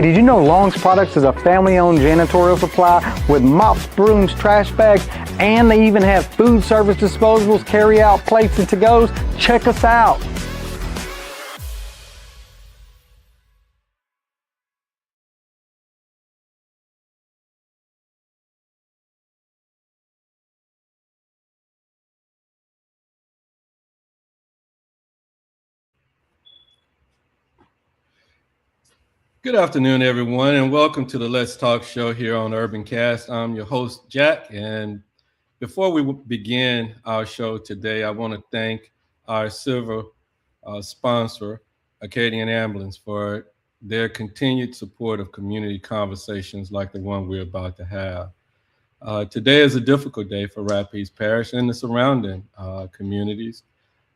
Did you know Long's Products is a family-owned janitorial supply with mops, brooms, trash bags, and they even have food service disposables, carry-out plates, and to-goes? Check us out. Good afternoon, everyone, and welcome to the Let's Talk show here on Urban Cast. I'm your host, Jack, and before we begin our show today, I want to thank our silver sponsor, Acadian Ambulance, for their continued support of community conversations like the one we're about to have. Today is a difficult day for Rapides Parish and the surrounding communities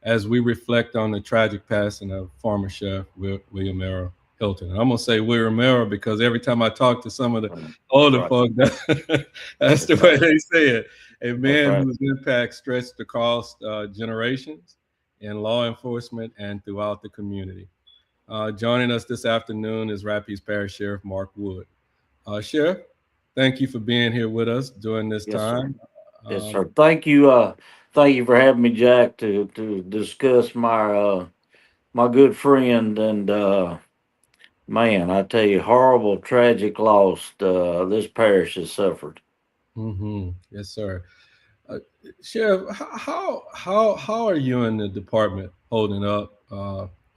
as we reflect on the tragic passing of former Sheriff William Earl Hilton. And I'm going to say William Earl because every time I talk to some of the older folk, that's the way they say it. A man whose impact stretched across generations in law enforcement and throughout the community. Joining us this afternoon is Rapides Parish Sheriff Mark Wood. Sheriff, thank you for being here with us during this time. Sir. Yes, sir. Thank you. Thank you for having me, Jack, to discuss my my good friend and man, I tell you, horrible, tragic loss this parish has suffered. Yes, sir. Sheriff, how are you and the department holding up,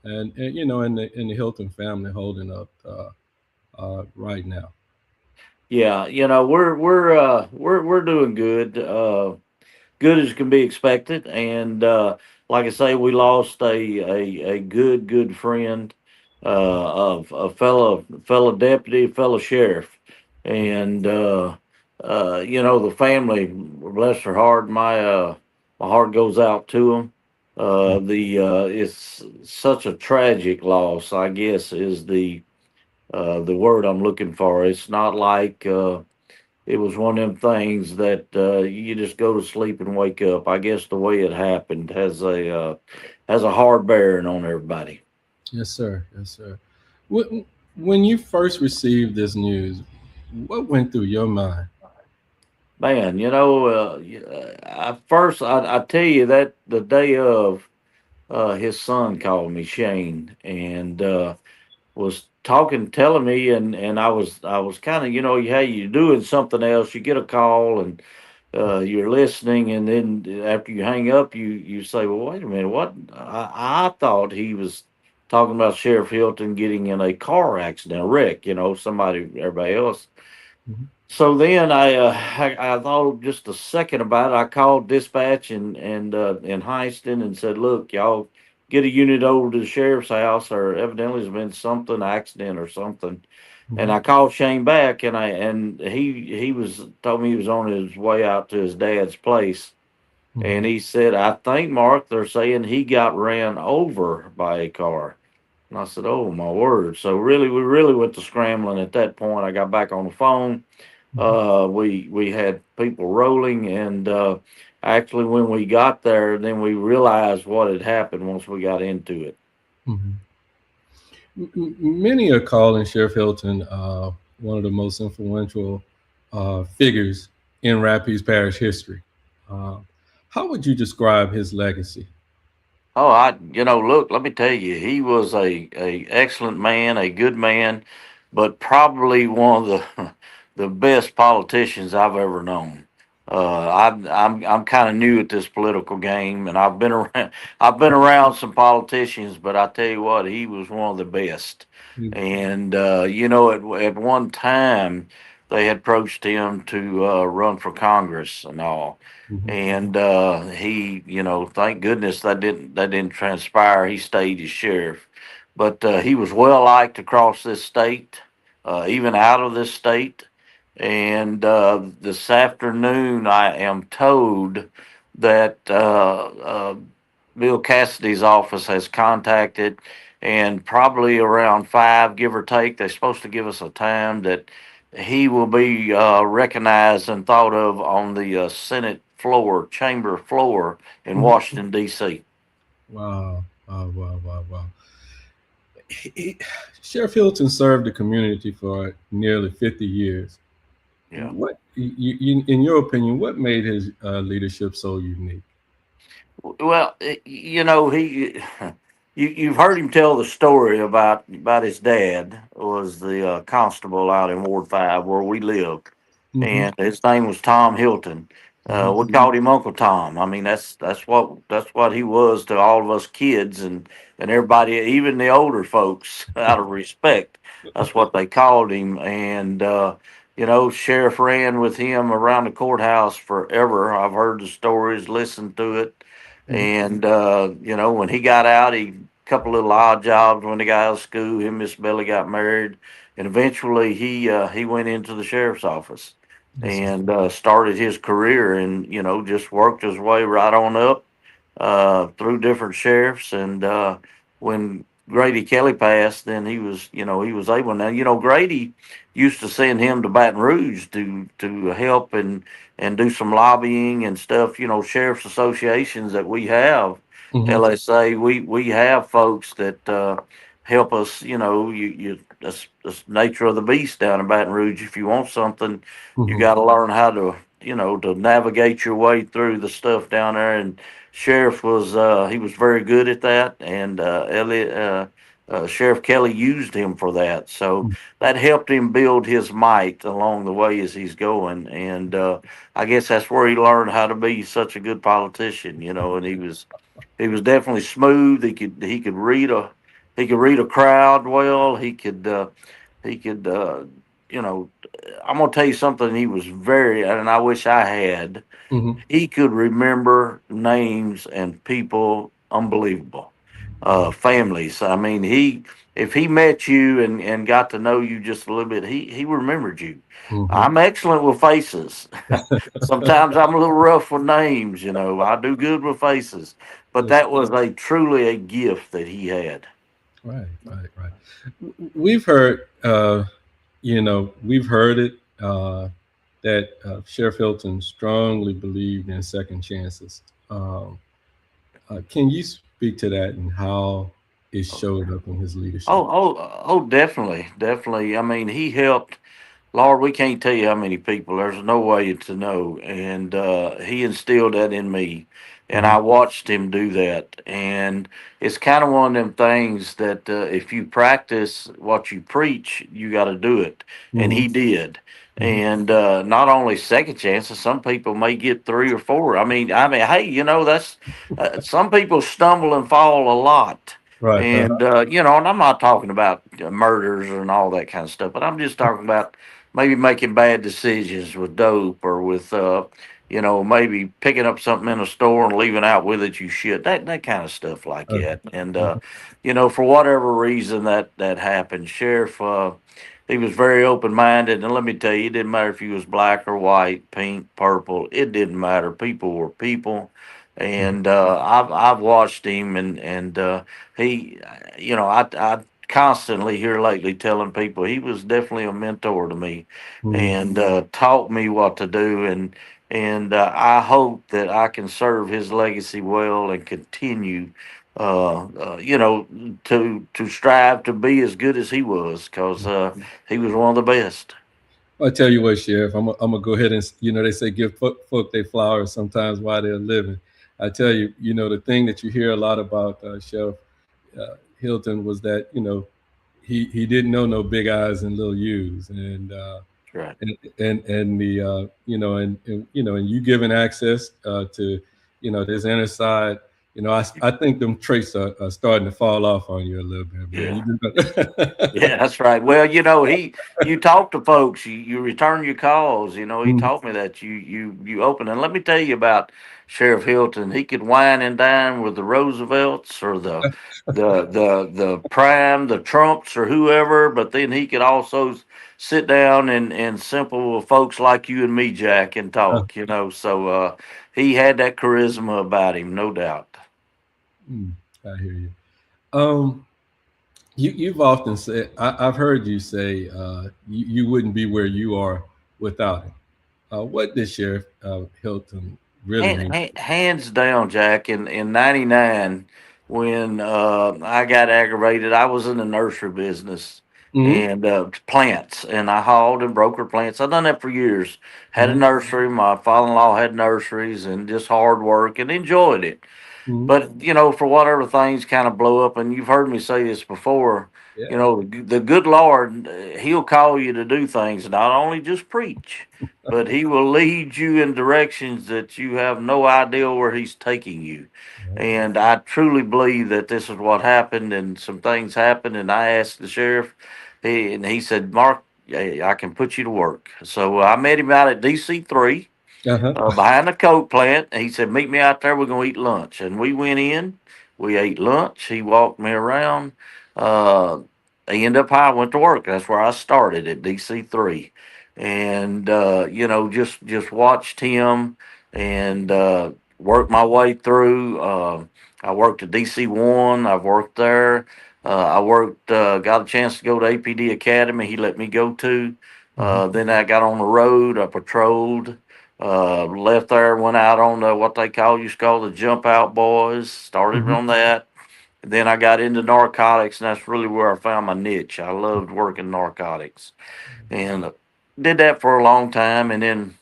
and you know, in the Hilton family holding up right now? Yeah, we're doing good. Good as can be expected, and like I say, we lost a good friend, of a fellow deputy, fellow sheriff, and the family, bless their heart, my heart goes out to them. The It's such a tragic loss, I guess, is the word I'm looking for. It's not like it was one of them things that you just go to sleep and wake up. I guess the way it happened has a hard bearing on everybody. Yes, sir. Yes, sir. When you first received this news, what went through your mind? Man, I tell you that the day of, his son called me, Shane, and was talking, telling me, and I was kind of, hey, you're doing something else. You get a call and you're listening, and then after you hang up, you say, well, wait a minute, what? I thought he was talking about Sheriff Hilton getting in a car accident, a wreck, somebody, everybody else. Mhm. So then I thought just a second about it. I called dispatch in Heiston and said, "Look, y'all get a unit over to the sheriff's house, or evidently there's been something, accident or something." And Mhm. I called Shane back, and he was told me he was on his way out to his dad's place, and Mhm. he said, "I think, Mark, they're saying he got ran over by a car." And I said, "Oh my word!" So really, we really went to scrambling at that point. I got back on the phone. Mhm. We had people rolling, and actually, when we got there, then we realized what had happened once we got into it. Mhm. Many are calling Sheriff Hilton one of the most influential figures in Rapides Parish history. Uh, how would you describe his legacy? Oh, look, let me tell you, he was a excellent man, a good man, but probably one of the the best politicians I've ever known. I'm kind of new at this political game, and I've been around some politicians, but I tell you what, he was one of the best. And at one time, they had approached him to run for Congress and all, Mhm. and he, thank goodness that didn't transpire. He stayed as sheriff, but he was well liked across this state, even out of this state. And this afternoon, I am told that Bill Cassidy's office has contacted, and probably around 5, give or take, they're supposed to give us a time that he will be recognized and thought of on the Senate floor, chamber floor in Mhm. Washington, D.C. Wow, wow, wow, wow, wow. Sheriff Hilton served the community for nearly 50 years. Yeah. What, in your opinion, what made his leadership so unique? Well, he. You've heard him tell the story about his dad was the constable out in Ward 5 where we lived, Mm-hmm. and his name was Tom Hilton. Mm-hmm. We called him Uncle Tom. I mean, that's what he was to all of us kids and everybody, even the older folks, out of respect. That's what they called him. And sheriff ran with him around the courthouse forever. I've heard the stories, listened to it, Mm-hmm. and when he got out, he couple little odd jobs when he got out of school. Him and Miss Billy got married, and eventually he went into the sheriff's office Yes, sir. and started his career, and just worked his way right on up through different sheriffs. And when Grady Kelly passed, then he was able. Now Grady used to send him to Baton Rouge to help and do some lobbying and stuff. Sheriff's associations that we have, Mm-hmm. LSA, we have folks that help us. That's the nature of the beast down in Baton Rouge. If you want something, you Mm-hmm. got to learn how to navigate your way through the stuff down there. And Sheriff he was very good at that, and Sheriff Kelly used him for that. So that helped him build his might along the way as he's going. And I guess that's where he learned how to be such a good politician. And he was definitely smooth. He could read a crowd well. He could you know I'm gonna tell you something. He was very, and I wish I had. Mm-hmm. He could remember names and people, unbelievable. Families. I mean, if he met you and got to know you just a little bit, he remembered you. Mm-hmm. I'm excellent with faces. Sometimes I'm a little rough with names. I do good with faces, but Yes. that was a truly a gift that he had. Right, right, right. We've heard, we've heard it that Sheriff Hilton strongly believed in second chances. Can you speak to that and how it showed up in his leadership? Oh, definitely, definitely. I mean, he helped. Lord, we can't tell you how many people. There's no way to know. And he instilled that in me. And Mm-hmm. I watched him do that. And it's kind of one of them things that if you practice what you preach, you got to do it. And Mm-hmm. he did. Mm-hmm. And not only second chances, some people may get three or four. I mean, hey, that's some people stumble and fall a lot. Right. And and I'm not talking about murders and all that kind of stuff, but I'm just talking about maybe making bad decisions with dope or with maybe picking up something in a store and leaving out with it you should, that kind of stuff like that. And Mhm. for whatever reason that happened, Sheriff, he was very open minded. And let me tell you, it didn't matter if he was black or white, pink, purple, it didn't matter. People were people. And I've watched him, and he I constantly here lately telling people he was definitely a mentor to me, Mhm. and taught me what to do. And I hope that I can serve his legacy well and continue to strive to be as good as he was, because he was one of the best. I tell you what, Sheriff, I'm gonna go ahead and they say give folk their flowers sometimes while they're living. I tell you, the thing that you hear a lot about Sheriff Hilton was that he didn't know no big eyes and little U's, and Right. and the and you giving access to this inner side. I think them traits are starting to fall off on you a little bit, man. Yeah. You just Yeah, that's right. Well, you talk to folks, you return your calls. He Mhm. taught me that you open. And let me tell you about Sheriff Hilton. He could wine and dine with the Roosevelts or the Prime, the Trumps, or whoever. But then he could also sit down and simple with folks like you and me, Jack, and talk. So he had that charisma about him, no doubt. Mm, I hear you. Um, you've often said I've heard you say you wouldn't be where you are without him. What did Sheriff Hilton really mean? Hands down, Jack. In '99, when I got aggravated. I was in the nursery business Mm-hmm. and plants, and I hauled and brokered plants. I've done that for years. Had a Mm-hmm. nursery. My father-in-law had nurseries, and just hard work and enjoyed it. Mm-hmm. But for whatever things kind of blow up, and you've heard me say this before, Yeah. the good Lord, He'll call you to do things, not only just preach, but He will lead you in directions that you have no idea where He's taking you. And I truly believe that this is what happened, and some things happened. And I asked the sheriff, and he said, "Mark, I can put you to work." So I met him out at DC 3 Uh-huh. behind the coke plant. He said, "Meet me out there. We're going to eat lunch." And we went in. We ate lunch. He walked me around. Uh, he ended up how I went to work. That's where I started at DC 3, and just watched him and worked my way through. I worked at DC 1. I've worked there. I worked. Got a chance to go to APD Academy. He let me go to. Mm-hmm. Then I got on the road. I patrolled. Left there, went out on what they used to call the jump out boys. Started Mm-hmm. on that. Then I got into narcotics, and that's really where I found my niche. I loved working narcotics, and did that for a long time. And then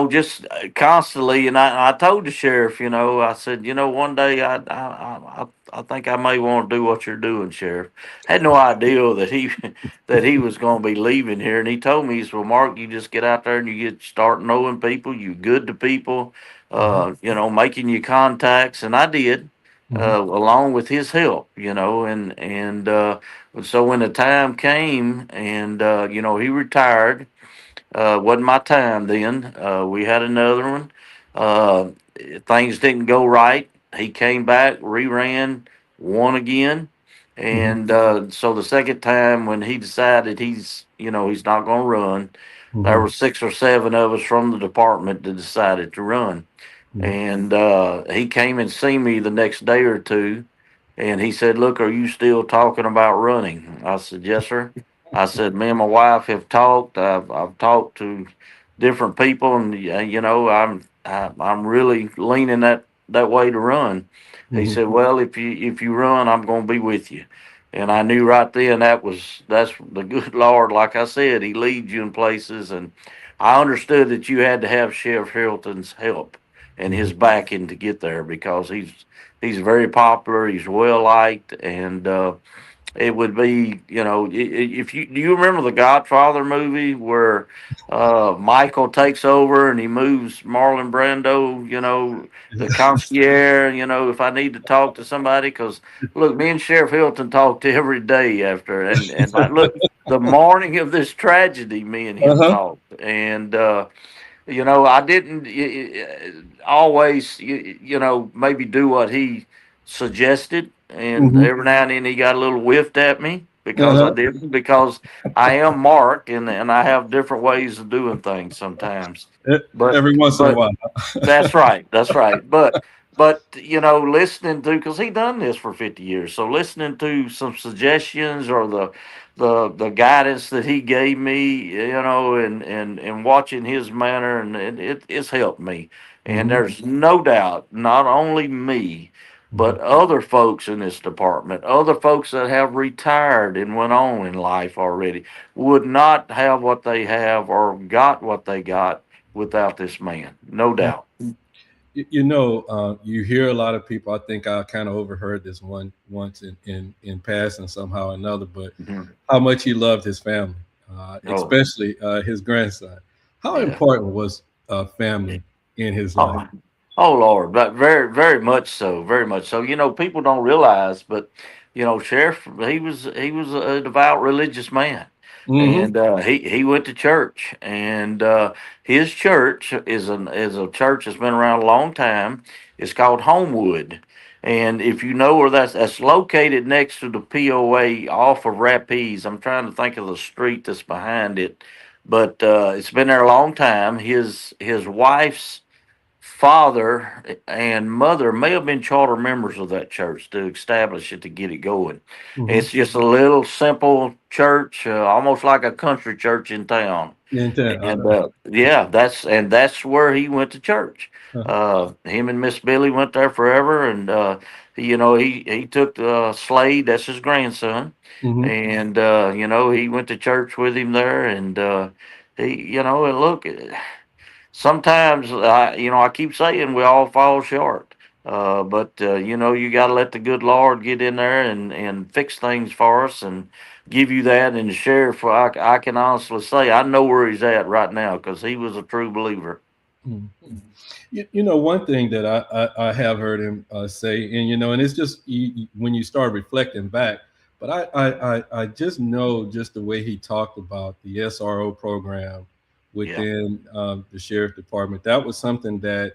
just constantly. And I told the sheriff, I said, one day I think I may want to do what you're doing, Sheriff. Had no idea that he that he was going to be leaving here. And he told me, he said, "Well, Mark, you just get out there and you start knowing people. You good to people, Mm-hmm. making your contacts." And I did. Mm-hmm. Along with his help, so when the time came, and he retired. Wasn't my time then. We had another one. Uh, Things didn't go right. He came back, reran, won again, Mm-hmm. and so the second time when he decided he's not going to run, there Mm-hmm. were 6 or 7 of us from the department that decided to run, and he came and see me the next day or two, and he said, "Look, are you still talking about running?" I said, "Yes, sir." I said, "Me and my wife have talked. I've talked to different people, and I'm really leaning that way to run." He Mm-hmm. said, "Well, if you run, I'm going to be with you." And I knew right then that's the good Lord. Like I said, He leads you in places, and I understood that you had to have Sheriff Hilton's help and Mm-hmm. his backing to get there, because he's very popular. He's well liked, and it would be, if you do, you remember the Godfather movie where Michael takes over and he moves Marlon Brando, the concierge, if I need to talk to somebody, because look, me and Sheriff Hilton talked every day after, and like, look, the morning of this tragedy, me and him Uh-huh. talked, and I didn't always, maybe do what he suggested. And Mm-hmm. every now and then he got a little whiffed at me because I Uh-huh. didn't, because I am Mark, and I have different ways of doing things sometimes. But, Every once in a but while. that's right. That's right. But listening to, because he done this for 50 years, so listening to some suggestions, or the guidance that he gave me, and watching his manner, and it's helped me. And Mm-hmm. there's no doubt, not only me, Mm-hmm. but other folks in this department, other folks that have retired and went on in life already, would not have what they have or got what they got without this man. No doubt. You hear a lot of people. I think I kind of overheard this once in passing somehow or another, but Mhm. how much he loved his family, Oh, especially his grandson. How yeah. important was family in his life? Oh, oh Lord, but very, very much so, very much so. People don't realize, but Sheriff, he was a devout religious man, Mm-hmm. and he went to church, and his church is a church that's been around a long time. It's called Homewood, and if you know where that's located next to the POA off of Rapides. I'm trying to think of the street that's behind it, but it's been there a long time. His wife's father and mother may have been charter members of that church to establish it, to get it going. Mm-hmm. It's just a little simple church, almost like a country church in town. In town. And yeah, that's where he went to church. Him and Miss Billy went there forever, and he took Slade, that's his grandson, Hmm. and he went to church with him there, and and look, sometimes I keep saying we all fall short. But you got to let the good Lord get in there and fix things for us and give you that. And the sheriff, I can honestly say I know where he's at right now because he was a true believer. One thing that I have heard him say, and and it's just when you start reflecting back, but I just know just the way he talked about the SRO program Yeah. within the sheriff department. That was something that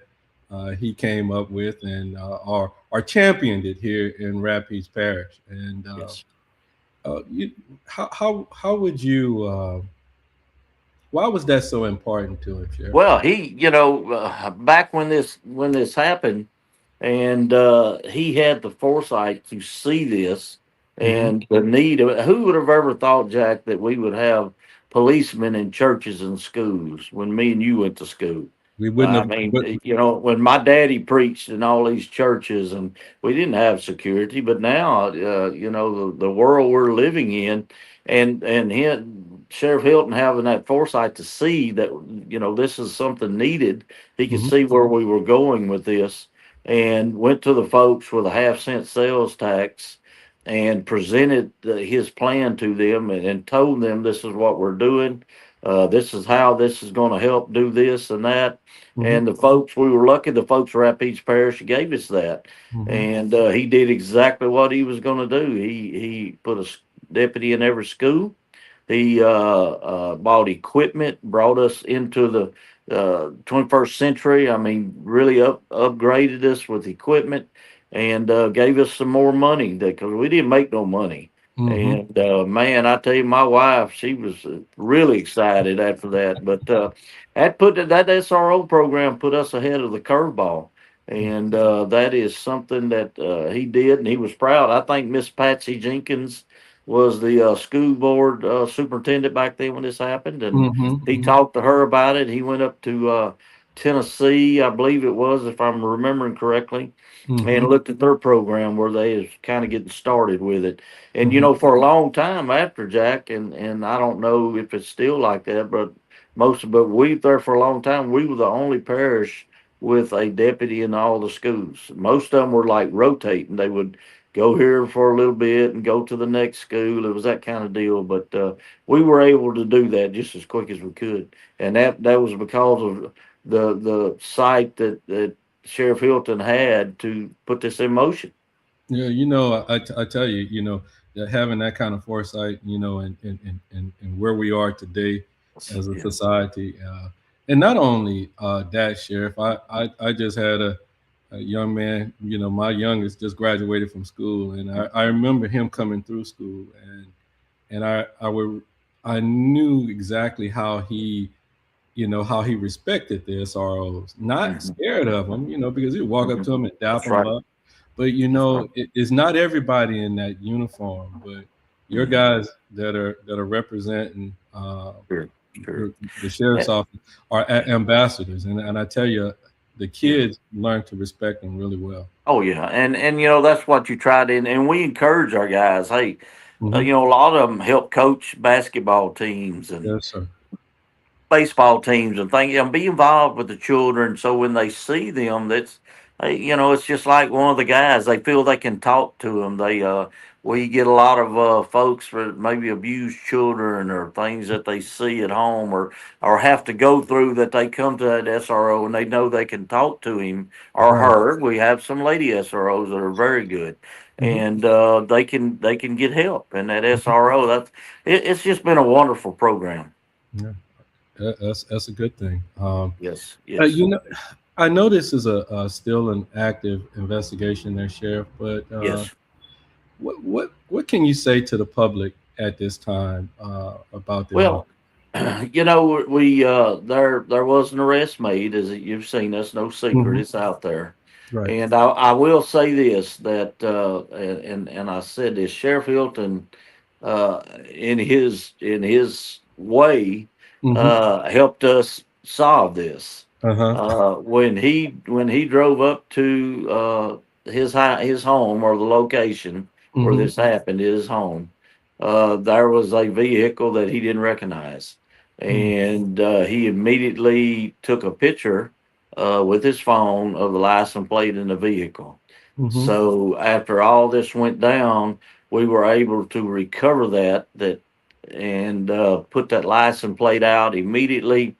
he came up with and or championed it here in Rapides Parish. And Yes. you, how would you? Why was that so important to him, Sheriff? Well, back when this happened, and he had the foresight to see this Hmm. and the need of it. Who would have ever thought, Jack, that we would have policemen in churches and schools when me and you went to school? We wouldn't I have. mean, when my daddy preached in all these churches, and we didn't have security, but now, the world we're living in, Sheriff Hilton having that foresight to see that, this is something needed. He could Mhm. see where we were going with this, and went to the folks with a half-cent sales tax and presented his plan to them and told them this is what we're doing. This is how this is going to help do this and that. Mhm. And the folks, we were lucky, the folks of Rapides Parish gave us that. Mhm. And he did exactly what he was going to do. He put a deputy in every school. He bought equipment, brought us into the 21st century. I mean, really upgraded us with equipment and gave us some more money because we didn't make no money. Mhm. And man, I tell you, my wife, she was really excited after that. But that SRO program put us ahead of the curveball. And that is something that he did, and he was proud. I think Miss Patsy Jenkins was the school board superintendent back then when this happened, and Mhm. he Mhm. talked to her about it. He went up to Tennessee, I believe it was, if I'm remembering correctly, and Mhm. looked at their program where they is kind of getting started with it. And Mhm. for a long time after, Jack, and I don't know if it's still like that, but we there for a long time. We were the only parish with a deputy in all the schools. Most of them were like rotating. They would go here for a little bit and go to the next school. It was that kind of deal. But we were able to do that just as quick as we could, and that was because of the site that Sheriff Hilton had to put this in motion. Yeah, I tell you, that having that kind of foresight, and where we are today as a Yeah. society, and not only that, Sheriff, I just had a young man, my youngest just graduated from school, and I remember him coming through school, and I knew exactly how he respected the SROs, not Mhm. scared of them, because he'd walk up Mhm. to them and dap That's them right. up. But That's right. it's not everybody in that uniform. But your Mhm. guys that are representing Sure. Sure. the sheriff's office are ambassadors, and I tell you, the Yeah. kids learn to respect them really well. Oh yeah, and that's what you try to, and we encourage our guys. Hey, Hmm. a lot of them help coach basketball teams and Yes, sir. baseball teams and things, and be involved with the children. So when they see them, it's just like one of the guys. They feel they can talk to them. We get a lot of folks for maybe abused children or things that they see at home or have to go through that they come to that SRO and they know they can talk to him or Right. her. We have some lady SROs that are very good. Hmm. And they can get help, and that SRO it's just been a wonderful program. Yeah, that's a good thing. Yes, Uh, yes, you know, I know this is still an active investigation there, Sheriff, but yes. what can you say to the public at this time about the Well, we there was an arrest made, as you've seen. That's no secret. Mhm. It's out there, Right. and I will say this that and I said this, Sheriff Hilton, in his way, Hmm. helped us solve this. When he drove up to his home, or the location where Mm-hmm. this happened, his home, there was a vehicle that he didn't recognize, and he immediately took a picture with his phone of the license plate in the vehicle. Mm-hmm. So after all this went down, we were able to recover that and put that license plate out immediately.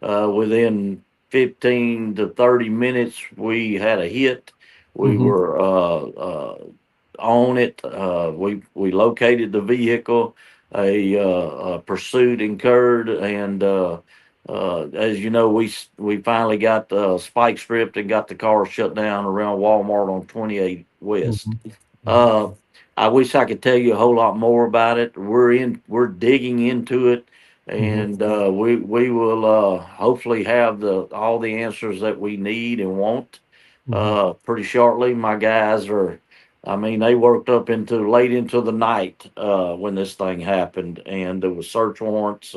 Within 15 to 30 minutes, we had a hit. We Mm-hmm. were on it. We located the vehicle. A pursuit incurred, and as you know, we finally got spike stripped and got the car shut down around Walmart on 28 West. Mm-hmm. Uh, I wish I could tell you a whole lot more about it. We're digging into it, Mm-hmm. and we will hopefully have the all the answers that we need and want Mm-hmm. pretty shortly. My guys are, I mean, they worked up into late into the night when this thing happened, and there was search warrants,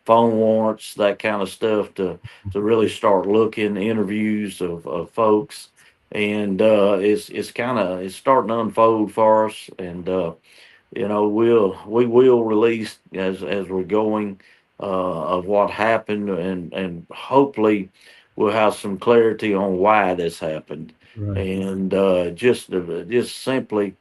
phone warrants, that kind of stuff to really start looking interviews of folks, and it's starting to unfold for us, and we will release as we're going of what happened, and hopefully we'll have some clarity on why this happened, Right. and just simply,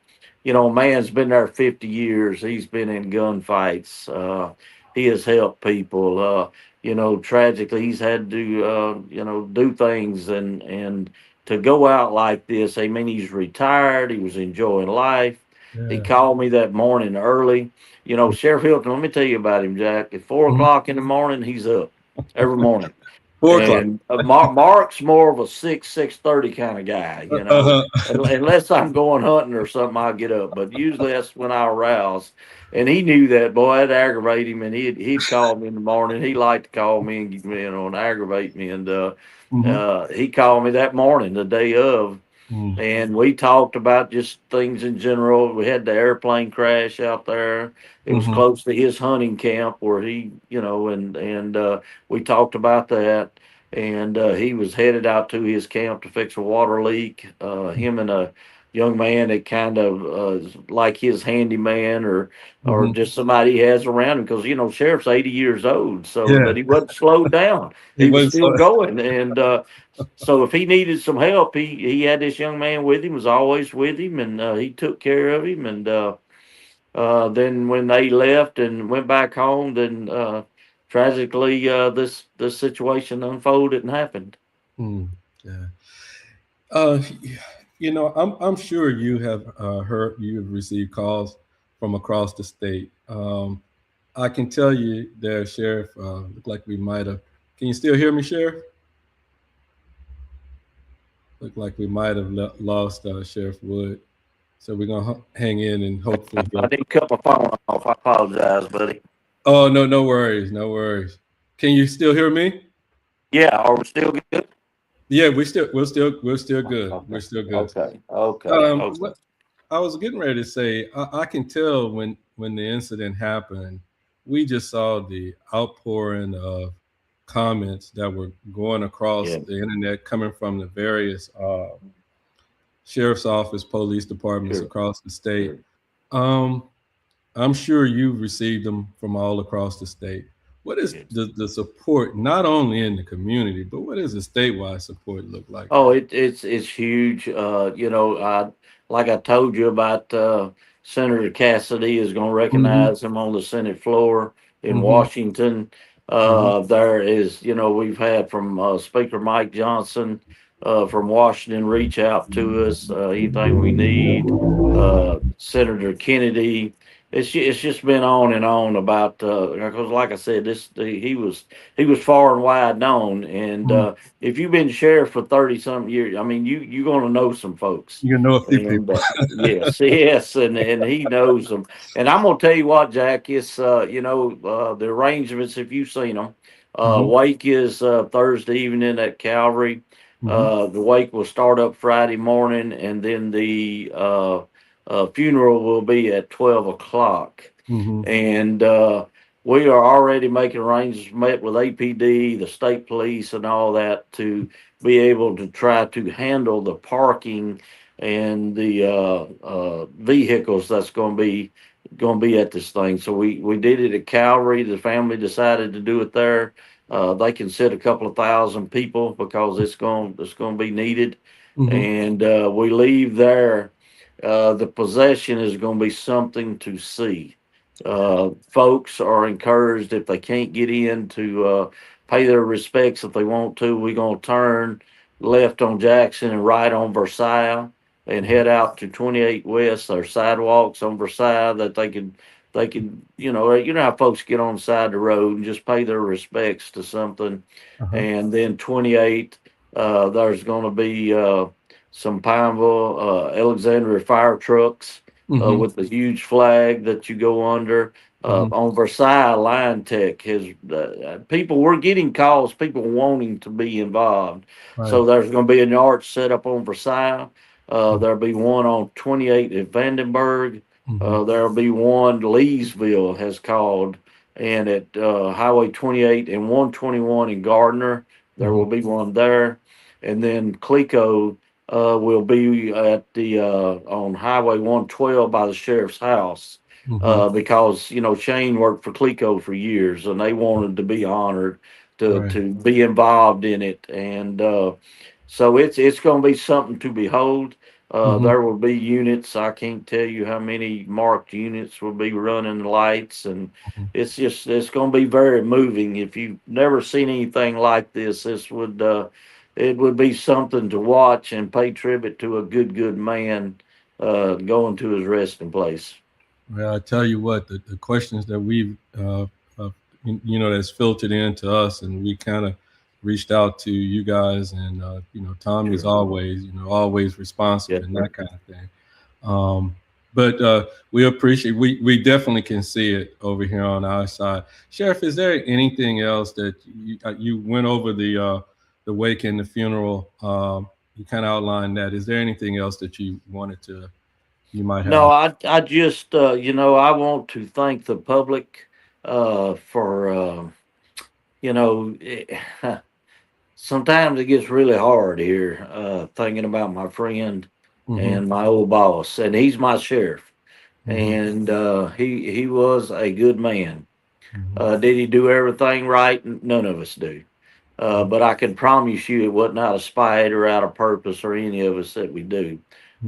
a man's been there 50 years. He's been in gunfights. He has helped people. Tragically, he's had to do things, and to go out like this. I mean, he's retired. He was enjoying life. He Yeah. called me that morning early. Sheriff Hilton, let me tell you about him, Jack. At 4 o'clock in the morning, he's up every morning. 4 o'clock. And Mark's more of a 6:30 kind of guy. Uh-huh. Unless I'm going hunting or something, I'll get up. But usually that's when I arouse. And he knew that, boy. I'd aggravate him, and he'd call me in the morning. He liked to call me and aggravate me. And Mm-hmm. he called me that morning, the day of, Mm-hmm. and we talked about just things in general. We had the airplane crash out there. It was Mm-hmm. close to his hunting camp where he, and we talked about that. And he was headed out to his camp to fix a water leak. Him and a young man that kind of like his handyman, or Mm-hmm. just somebody he has around him, because sheriff's 80 years old. So, Yeah. but he wasn't slowed down. He He was was still so. going, and so if he needed some help, he had this young man with him, was always with him, and he took care of him. And then when they left and went back home, then tragically this situation unfolded and happened. Mm, yeah. Uh, I'm sure you have you've received calls from across the state. I can tell you there, Sheriff. Look like we might have. Can you still hear me, Sheriff? Look like we might have lost Sheriff Wood. So we're gonna hang in and hopefully I get. did cut my phone off. I apologize, buddy. Oh no, no worries, no worries. Can you still hear me? Yeah, are we still good? Yeah, we're still good. Okay, We're still good. okay, okay, okay. What I was getting ready to say, I can tell when the incident happened, we just saw the outpouring of comments that were going across Yeah, the internet, coming from the various sheriff's office, police departments sure, across the state. sure. Um, I'm sure you've received them from all across the state. What is Yeah. the support, not only in the community, but what does the statewide support look like? Oh, it's huge. Like I told you about, Senator Cassidy is going to Hmm. recognize him on the Senate floor in Hmm. Washington. Hmm. There is, we've had from Speaker Mike Johnson from Washington reach out to us, anything we need. Senator Kennedy. It's just been on and on about, because like I said, he was far and wide known, and if you've been sheriff for 30 something years, I mean, you're going to know some folks. You know a few And people. yes, yes, and he knows them. And I'm gonna tell you what, Jack, it's the arrangements, if you've seen them. Hmm. Wake is Thursday evening at Calvary. Hmm. The wake will start up Friday morning, and then the funeral will be at 12 o'clock. Hmm. And we are already making arrangements, met with APD, the state police, and all that to be able to try to handle the parking and the vehicles that's going to be at this thing. So we did it at Calvary. The family decided to do it there. They can sit a couple of thousand people because it's going to be needed. And we leave there. The possession is going to be something to see. Folks are encouraged, if they can't get in, to pay their respects if they want to. We're going to turn left on Jackson and right on Versailles and head out to 28 West. There's sidewalks on Versailles that they can, you know how folks get on the side of the road and just pay their respects to something. And then 28, there's going to be some Pineville, Alexandria fire trucks with the huge flag that you go under. On Versailles, Line Tech has people. We're getting calls, people wanting to be involved. Right. So there's going to be an arch set up on Versailles. There'll be one on 28 at Vandenberg. There'll be one, Leesville has called, and at Highway 28 and 121 in Gardner, there will be one there. And then Clico will be at the on Highway 112 by the sheriff's house. Because Shane worked for Clico for years, and they wanted to be honored to be involved in it, and so it's going to be something to behold. There will be units. I can't tell you how many marked units will be running lights, and it's going to be very moving. If you've never seen anything like this, it would be something to watch and pay tribute to a good man going to his resting place. Well, I tell you what, the questions that we've, that's filtered into us, and we kind of reached out to you guys, and Tommy's always responsive and that kind of thing. But we appreciate. We definitely can see it over here on our side. Sheriff, is there anything else that you went over the wake and the funeral? You kind of outlined that. Is there anything else that you wanted to? You might have. No, I just, I want to thank the public for, sometimes it gets really hard here thinking about my friend and my old boss, and he's my sheriff, and he was a good man. Did he do everything right? None of us do. But I can promise you it wasn't out of spite or out of purpose or any of us that we do.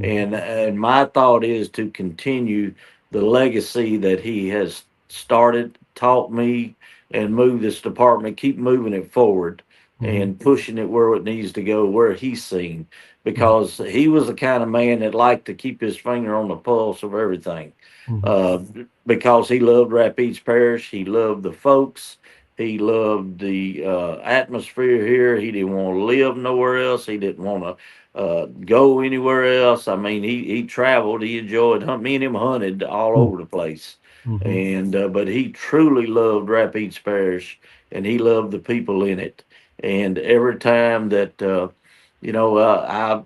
And my thought is to continue the legacy that he has started, taught me, and move this department, keep moving it forward and pushing it where it needs to go, where he's seen, because he was the kind of man that liked to keep his finger on the pulse of everything, because he loved Rapides Parish. He loved the folks. He loved the atmosphere here. He didn't want to live nowhere else. He didn't want to go anywhere else. I mean, he traveled. He enjoyed hunting. Me and him hunted all over the place. And but he truly loved Rapides Parish, and he loved the people in it. And every time that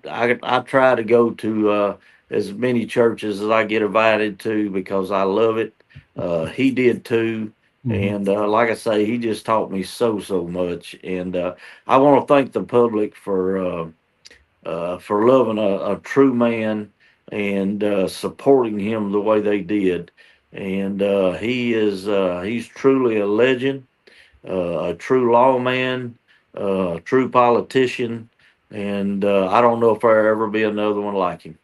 I try to go to as many churches as I get invited to, because I love it. He did too. And like I say, he just taught me so much. And I want to thank the public for loving a true man and supporting him the way they did. And he's truly a legend, a true lawman, a true politician. And I don't know if there'll ever be another one like him.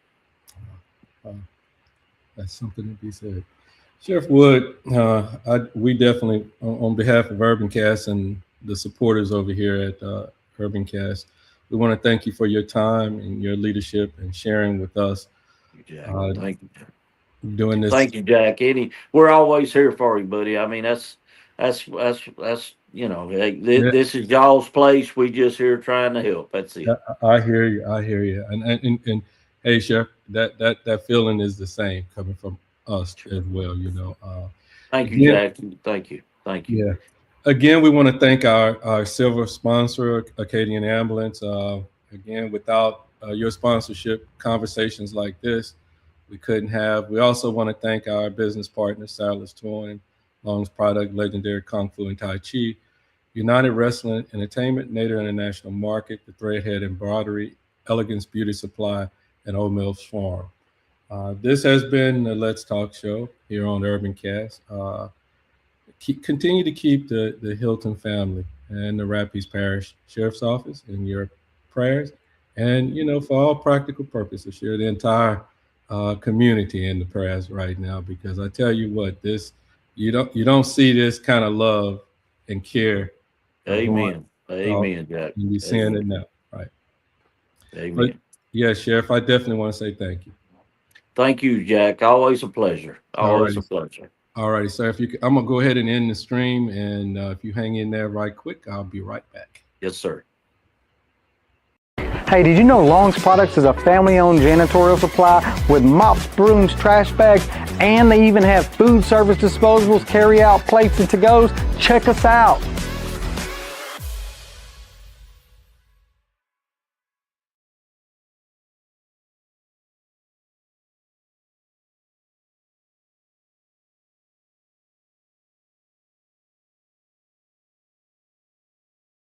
That's something to be said. Sheriff Wood, we definitely, on behalf of UrbanCast and the supporters over here at UrbanCast, we want to thank you for your time and your leadership and sharing with us. Thank you. Doing this. Thank you, Jack. We're always here for you, buddy. I mean, that's this is y'all's place. We just here trying to help. That's it. I hear you. And hey, Sheriff, that feeling is the same coming from us as well. Thank you, Jack. Thank you. Yeah. Again, we want to thank our silver sponsor, Acadian Ambulance. Again, without your sponsorship, conversations like this we couldn't have. We also want to thank our business partner, Silas Towing, Long's product, legendary Kung Fu and Tai Chi, United Wrestling Entertainment, Nader International Market, the Threadhead Embroidery, Elegance Beauty Supply, and Old Mills Farm. This has been the Let's Talk Show here on Urban Cast. Continue to keep the Hilton family and the Rapides Parish Sheriff's Office in your prayers. And, for all practical purposes, share the entire community in the prayers right now, because I tell you what, you don't see this kind of love and care. Amen. Amen, Jack. And you're seeing it now, right? Amen. But, yeah, Sheriff, I definitely want to say thank you. Thank you, Jack. Always a pleasure. Always a pleasure. All righty, sir. I'm gonna go ahead and end the stream, and if you hang in there right quick, I'll be right back. Yes, sir. Hey, did you know Long's Products is a family-owned janitorial supply with mops, brooms, trash bags, and they even have food service disposables, carry-out plates, and to-goes? Check us out.